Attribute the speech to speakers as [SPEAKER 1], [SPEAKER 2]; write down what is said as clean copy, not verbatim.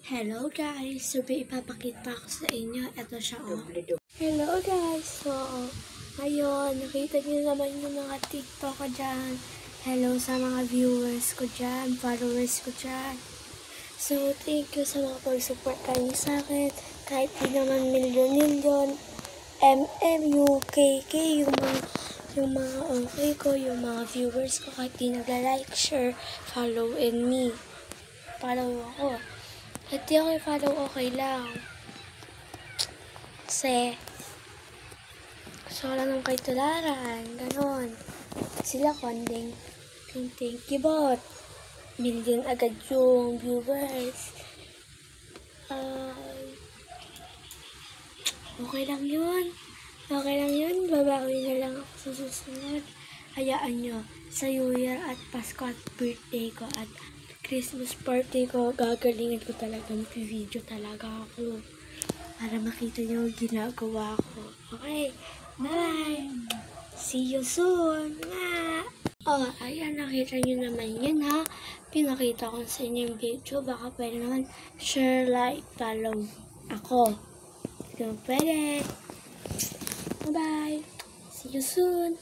[SPEAKER 1] Hello guys! So, ipapakita ko sa inyo. Ito siya, oh. Hello guys! So, ngayon, nakita niyo naman yung mga TikTok ko dyan. Hello sa mga viewers ko dyan, followers ko dyan. So, thank you sa mga pag-support kayo sa akin. Kahit di naman milyon-milyon, UKK, yung mga okay ko, yung mga viewers ko, kahit di nagla-like, share, follow and me. Follow ako. At di ako i-follow, okay lang. Kasi, gusto ko lang ng kay tularan. Ganon. Sila konding. Thank you, bot. Million agad yung viewers. Okay lang yun. Okay lang yun. Babawi na lang ako sa susunod. Hayaan nyo. Sa New Year at Pasko at birthday ko at Christmas party ko, gagalingin ko talaga. Mag-video talaga ako. Para makita nyo yung ginagawa ko. Okay. Bye! See you soon! Nga! Oh, ayan. Nakita nyo naman yun, ha? Pinakita ko sa inyo yung video. Baka pwede naman share, like, follow ako. Kung pwede. Bye-bye! See you soon!